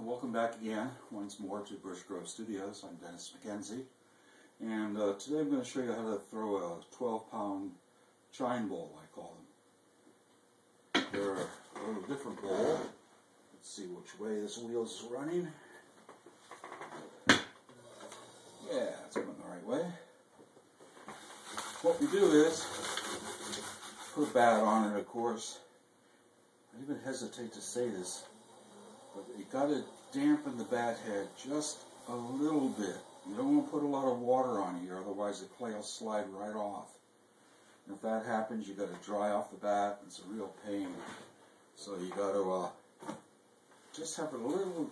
Welcome back again, once more to Bush Grove Studios. I'm Dennis McKenzie, and today I'm going to show you how to throw a 12-pound Chine Bowl, I call them. They're a little different bowl. Let's see which way this wheel is running. Yeah, it's going the right way. What we do is put a bat on it, of course. I even hesitate to say this, but you got to dampen the bat head just a little bit. You don't want to put a lot of water on here, otherwise the clay will slide right off. And if that happens, you got to dry off the bat. It's a real pain. So you got to just have it a little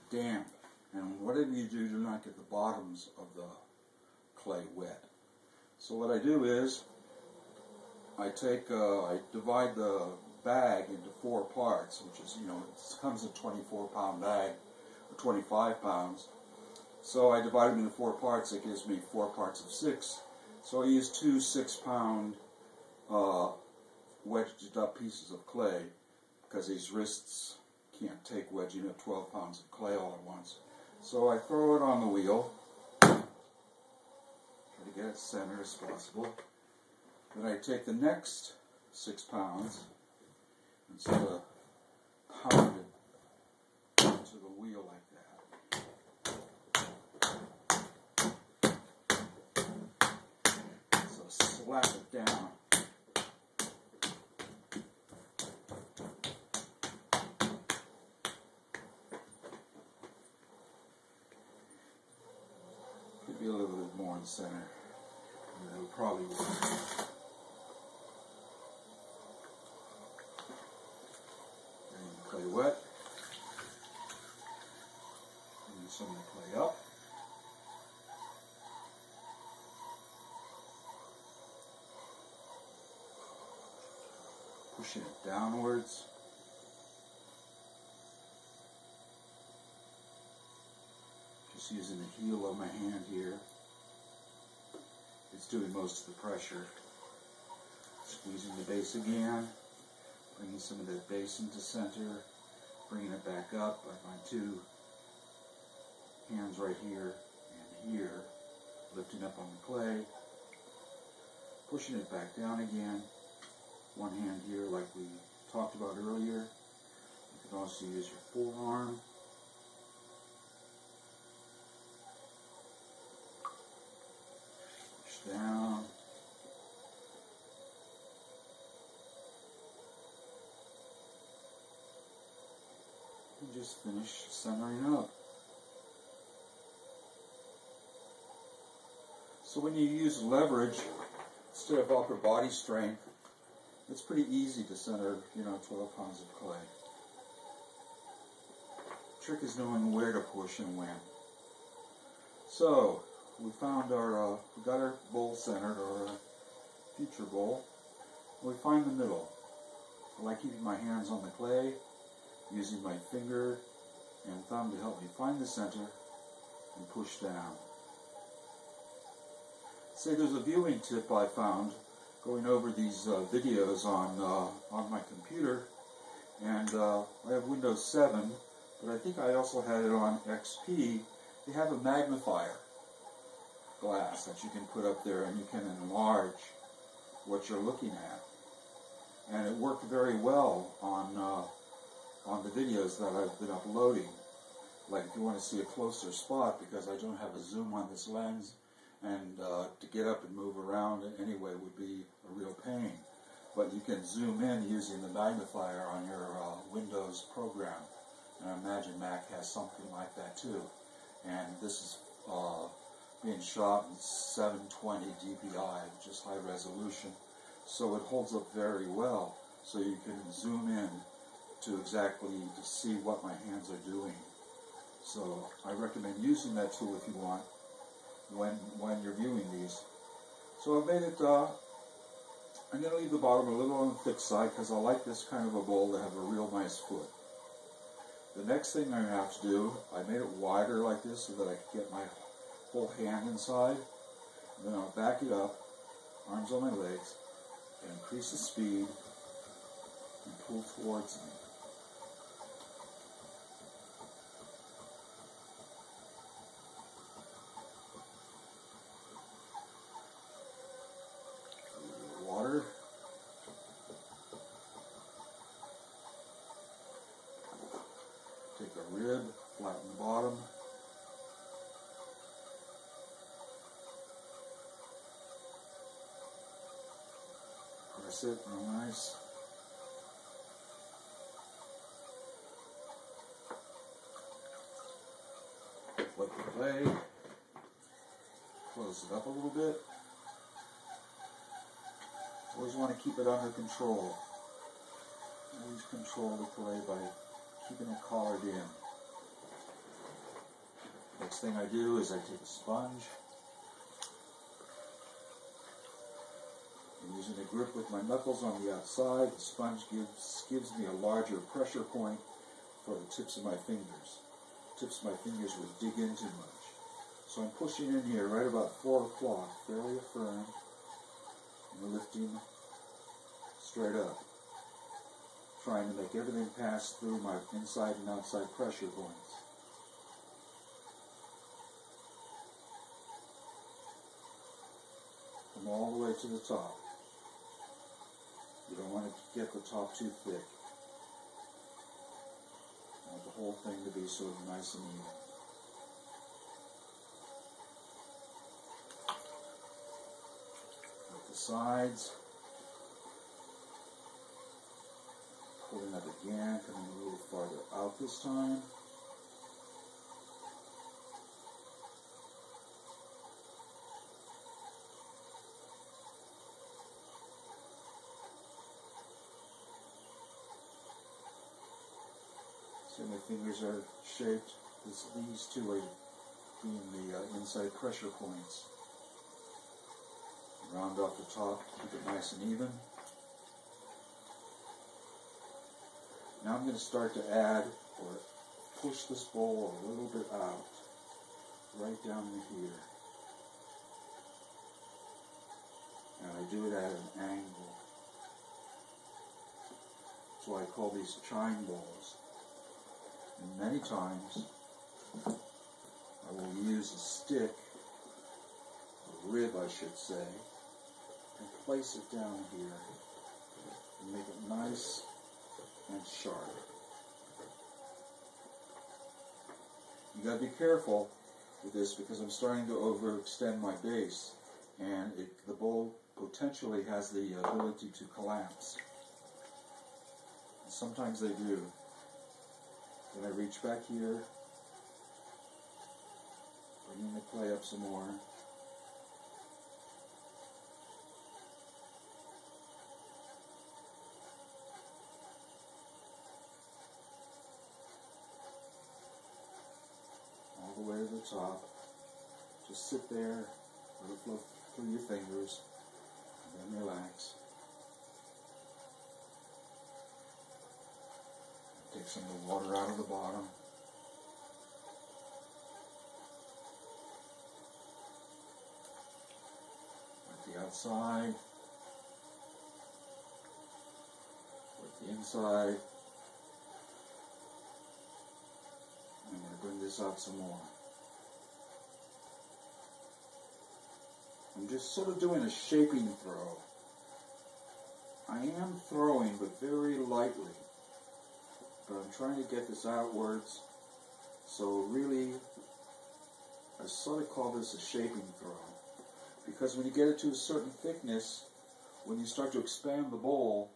damp. And whatever you do, do not get the bottoms of the clay wet. So what I do is I divide the bag into 4 parts, which is, it comes in a 24-pound bag, or 25 pounds. So I divide them into 4 parts. It gives me 4 parts of 6. So I use 2 6-pound wedged up pieces of clay, because these wrists can't take wedging up 12 pounds of clay all at once. So I throw it on the wheel, try to get it centered as possible. Then I take the next 6 pounds and sort of pound it into the wheel like that. So slap it down. Could be a little bit more in the center. And that'll probably work. Clay wet. Bring some of the clay up. Pushing it downwards. Just using the heel of my hand here. It's doing most of the pressure. Squeezing the base again. Bringing some of that base into center, bringing it back up. I find 2 hands right here and here, lifting up on the clay, pushing it back down again. 1 hand here like we talked about earlier. You can also use your forearm. Push down. Just finish centering up. So when you use leverage instead of upper body strength, it's pretty easy to center, 12 pounds of clay. The trick is knowing where to push and when. So we found we got our bowl centered, or future bowl. We find the middle. I like keeping my hands on the clay, using my finger and thumb to help me find the center and push down. Say there's a viewing tip I found going over these videos on my computer, and I have Windows 7, but I think I also had it on XP. They have a magnifier glass that you can put up there, and you can enlarge what you're looking at. And it worked very well on the videos that I've been uploading. Like if you want to see a closer spot, because I don't have a zoom on this lens, and to get up and move around anyway would be a real pain. But you can zoom in using the magnifier on your Windows program. And I imagine Mac has something like that too. And this is being shot in 720 dpi, which is high resolution. So it holds up very well. So you can zoom in to see what my hands are doing. So I recommend using that tool if you want when you're viewing these. So I've made it, I'm going to leave the bottom a little on the thick side because I like this kind of a bowl to have a real nice foot. The next thing I have to do, I made it wider like this so that I could get my whole hand inside. And then I'll back it up, arms on my legs, and increase the speed and pull towards me. Mix it real nice. Flip the clay. Close it up a little bit. Always want to keep it under control. Always control the clay by keeping it collared in. Next thing I do is I take a sponge. I'm using a grip with my knuckles on the outside. The sponge gives me a larger pressure point for the tips of my fingers. Tips of my fingers would dig in too much. So I'm pushing in here right about 4 o'clock, fairly firm, and lifting straight up, trying to make everything pass through my inside and outside pressure points. Come all the way to the top. You don't want to get the top too thick. You want the whole thing to be sort of nice and even. At the sides. Pulling up again, coming a little farther out this time. So my fingers are shaped. These two are being the inside pressure points. Round off the top, keep it nice and even. Now I'm going to start to add or push this bowl a little bit out, right down to here. And I do it at an angle. That's why I call these Chine Bowls. And many times I will use a stick, a rib I should say, and place it down here and make it nice and sharp. You gotta be careful with this because I'm starting to overextend my base, and the bowl potentially has the ability to collapse. And sometimes they do. Then I reach back here, bringing the clay up some more. All the way to the top. Just sit there, let it flow through your fingers, and then relax. Take some of the water out of the bottom. At the outside. With the inside. I'm going to bring this out some more. I'm just sort of doing a shaping throw. I am throwing, but very lightly. But I'm trying to get this outwards, so really, I sort of call this a shaping throw, because when you get it to a certain thickness, when you start to expand the bowl,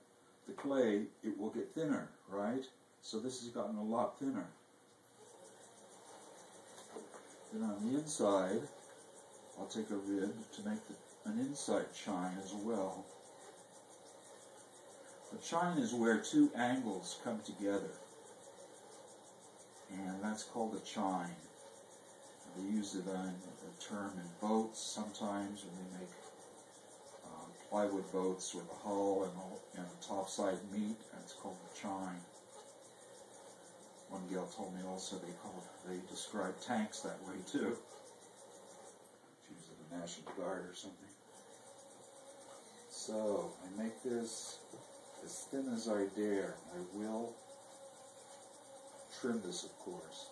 the clay, it will get thinner, right? So this has gotten a lot thinner. Then on the inside, I'll take a rib to make an inside chine as well. The chine is where two angles come together, and that's called a chine. They use it on a term in boats sometimes when they make plywood boats with a hull and a topside meat. That's called a chine. One gal told me also they describe tanks that way too. She was in the National Guard or something. So I make this as thin as I dare. I will trim this, of course.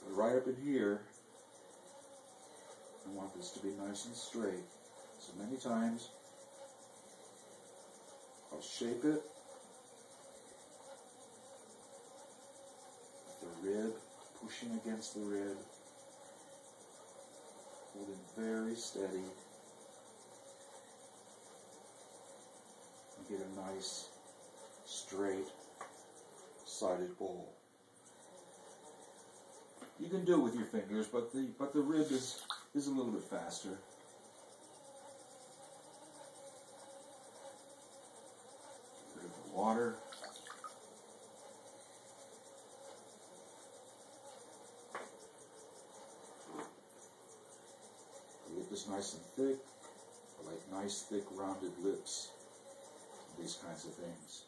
But right up in here, I want this to be nice and straight. So many times, I'll shape it. The rib, pushing against the rib, holding very steady. get a nice, straight, sided bowl. You can do it with your fingers, but the rib is a little bit faster. Get rid of the water. The lip is nice and thick. I like nice, thick, rounded lips. These kinds of things.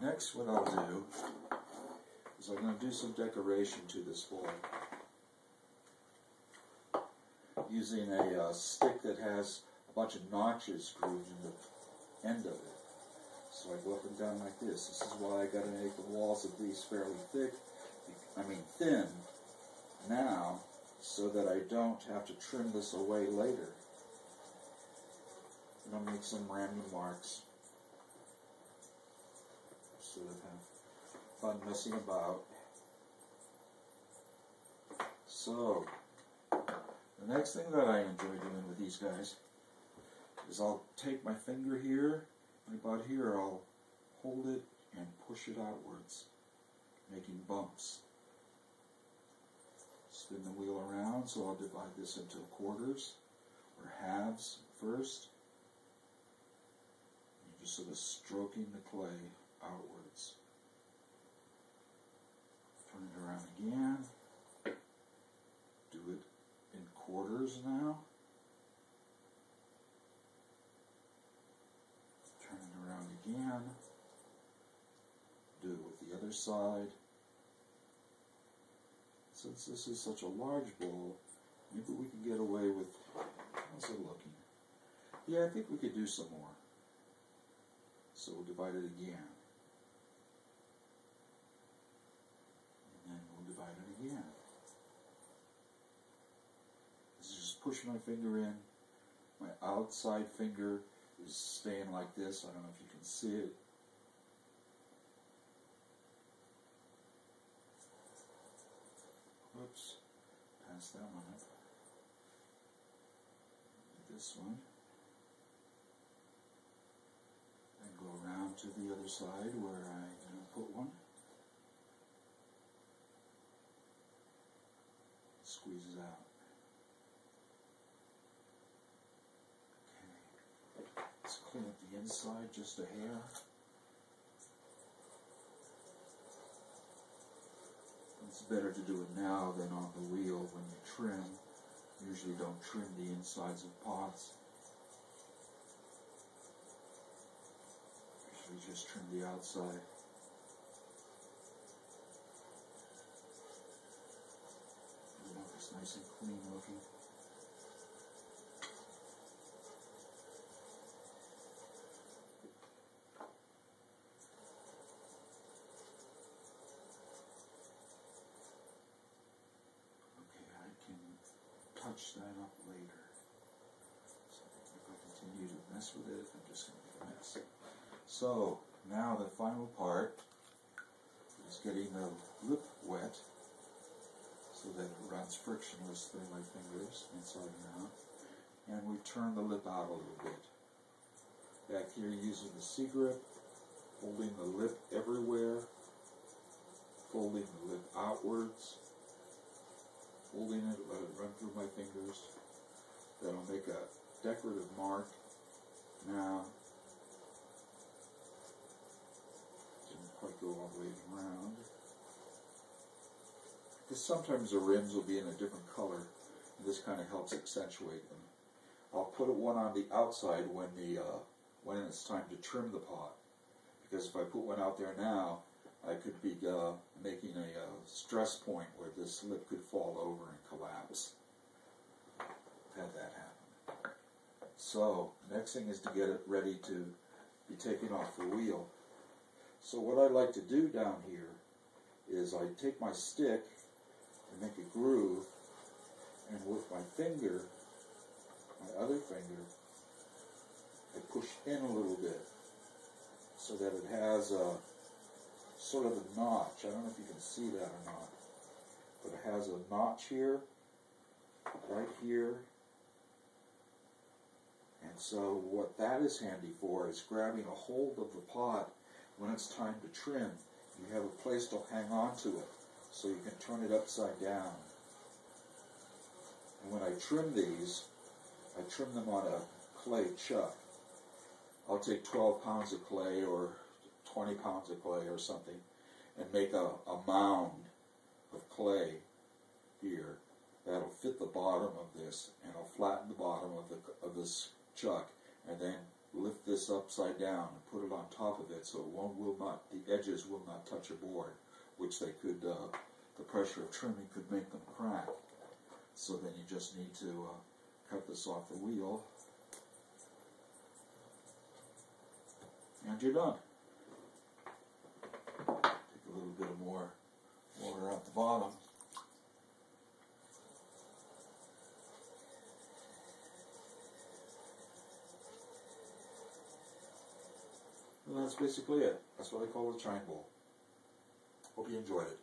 Next, what I'll do is I'm going to do some decoration to this bowl using a stick that has a bunch of notches grooved in the end of it. So I go up and down like this. This is why I got to make the walls of these fairly thin now, so that I don't have to trim this away later. And I'll make some random marks so that I have fun messing about. So, the next thing that I enjoy doing with these guys is I'll take my finger here, and about here I'll hold it and push it outwards, making bumps. Spin the wheel around, so I'll divide this into quarters or halves first. You're just sort of stroking the clay outwards. Turn it around again. Do it in quarters now. Turn it around again. Do it with the other side. Since this is such a large bowl, maybe we can get away with, how's it looking? Yeah, I think we could do some more. So we'll divide it again. And then we'll divide it again. This is just push my finger in. My outside finger is staying like this. I don't know if you can see it. Whoops, pass that one up. This one. Then go around to the other side where I'm going to put one. Squeeze it out. Okay. Let's clean up the inside just a hair. It's better to do it now than on the wheel when you trim. Usually don't trim the insides of pots. Usually just trim the outside. You know, it's nice and clean looking. Touch that up later. So if I continue to mess with it, I'm just going to make a mess. So now the final part is getting the lip wet so that it runs frictionless through my fingers inside and out. And we turn the lip out a little bit. Back here using the C-grip, holding the lip everywhere, folding the lip outwards, holding it, let it run through my fingers. That'll make a decorative mark. Now, didn't quite go all the way around. Because sometimes the rims will be in a different color, and this kind of helps accentuate them. I'll put one on the outside when it's time to trim the pot. Because if I put one out there now, I could be making a stress point where this lip could fall over and collapse. I've had that happen. So, next thing is to get it ready to be taken off the wheel. So what I like to do down here is I take my stick and make a groove, and with my finger, my other finger, I push in a little bit so that it has a sort of a notch. I don't know if you can see that or not, but it has a notch here, right here, and And so what that is handy for is grabbing a hold of the pot when it's time to trim. You have a place to hang on to it, so you can turn it upside down. And when I trim these, I trim them on a clay chuck. I'll take 12 pounds of clay or 20 pounds of clay or something and make a mound of clay here that'll fit the bottom of this, and I'll flatten the bottom of this chuck and then lift this upside down and put it on top of it so the edges will not touch a board, which they could, the pressure of trimming could make them crack. So then you just need to cut this off the wheel, and you're done. Take a little bit of more water out the bottom. And that's basically it. That's what I call the Chine Bowl. Hope you enjoyed it.